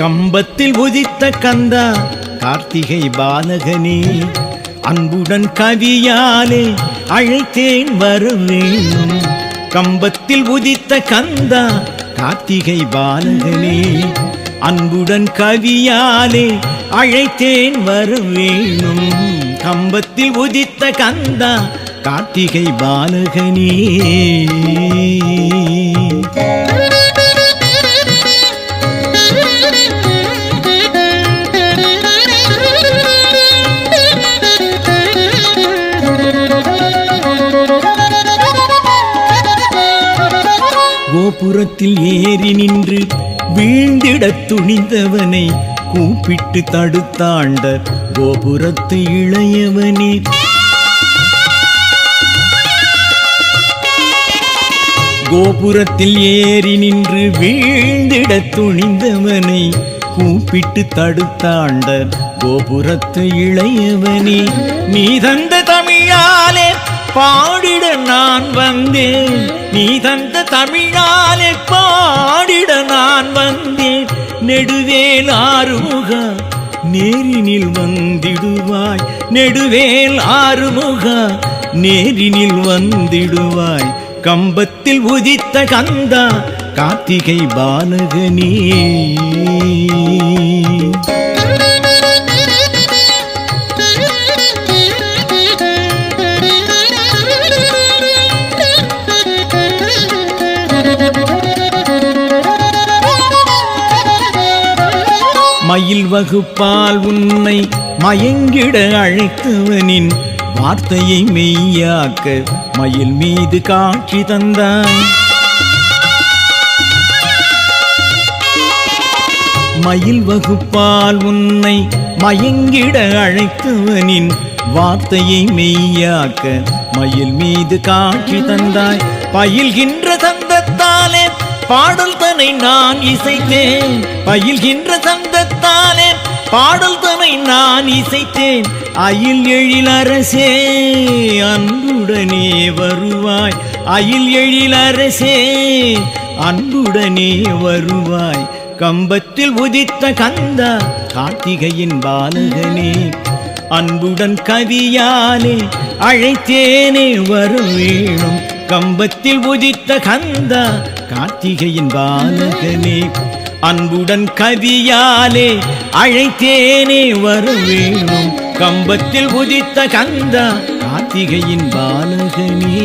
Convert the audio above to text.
கம்பத்தில் உதித்த கந்தா கார்த்திகை பாலகனே, அன்புடன் கவியாலே அழைத்தேன் வரவேணும். கம்பத்தில் உதித்த கந்தா கார்த்திகை பாலகனே, அன்புடன் கவியாலே அழைத்தேன் வரவேணும். கம்பத்தில் உதித்த கந்தா கார்த்திகை பாலகனே. கோபுரத்தில் ஏறி நின்று வீழ்ந்திடத் துணிந்தவனை கூப்பிட்டு தடுத்தாண்ட கோபுரத்து இளையவனே. கோபுரத்தில் ஏறி நின்று வீழ்ந்திடத் துணிந்தவனை கூப்பிட்டு தடுத்தாண்ட கோபுரத்து இளையவனே. நீ தந்த தமிழாலே பாடிட நான் வந்தேன், நீ தந்த தமிழாலே பாடிட நான் வந்தேன். நெடுவேல் ஆறுமுகா நேரினில் வந்திடுவாய், நெடுவேல் ஆறுமுகா நேரினில் வந்திடுவாய். கம்பத்தில் உதித்த கந்தா கார்த்திகை பாலகனே. மயில் வகுப்பால் உன்னை மயங்கிட அழைத்தவனின் வார்த்தையை மெய்யாக்க மயில் மீது காட்சி தந்தாய். மயில் வகுப்பால் உன்னை மயங்கிட அழைத்தவனின் வார்த்தையை மெய்யாக்க மயில் மீது காட்சி தந்தாய். பயில்கின்ற சந்தத்தாலே பாடல் தனை நான் இசைத்தேன், பயில்கின்ற சந்தத்தாலே பாடல் தனை நான் இசைத்தேன். அயில் எழில் அரசே அன்புடனே வருவாய், அயில் எழில் அரசே அன்புடனே வருவாய். கம்பத்தில் உதித்த கந்தா கார்த்திகையின் பாலகனே, அன்புடன் கவியாலே அழைத்தேனே வரவேணும். கம்பத்தில் உதித்த கந்தா கார்த்திகையின் பாலகனே, அன்புடன் கவியாலே அழைத்தேனே வரவேணும். கம்பத்தில் உதித்த கந்தா கார்த்திகையின் பாலகனே.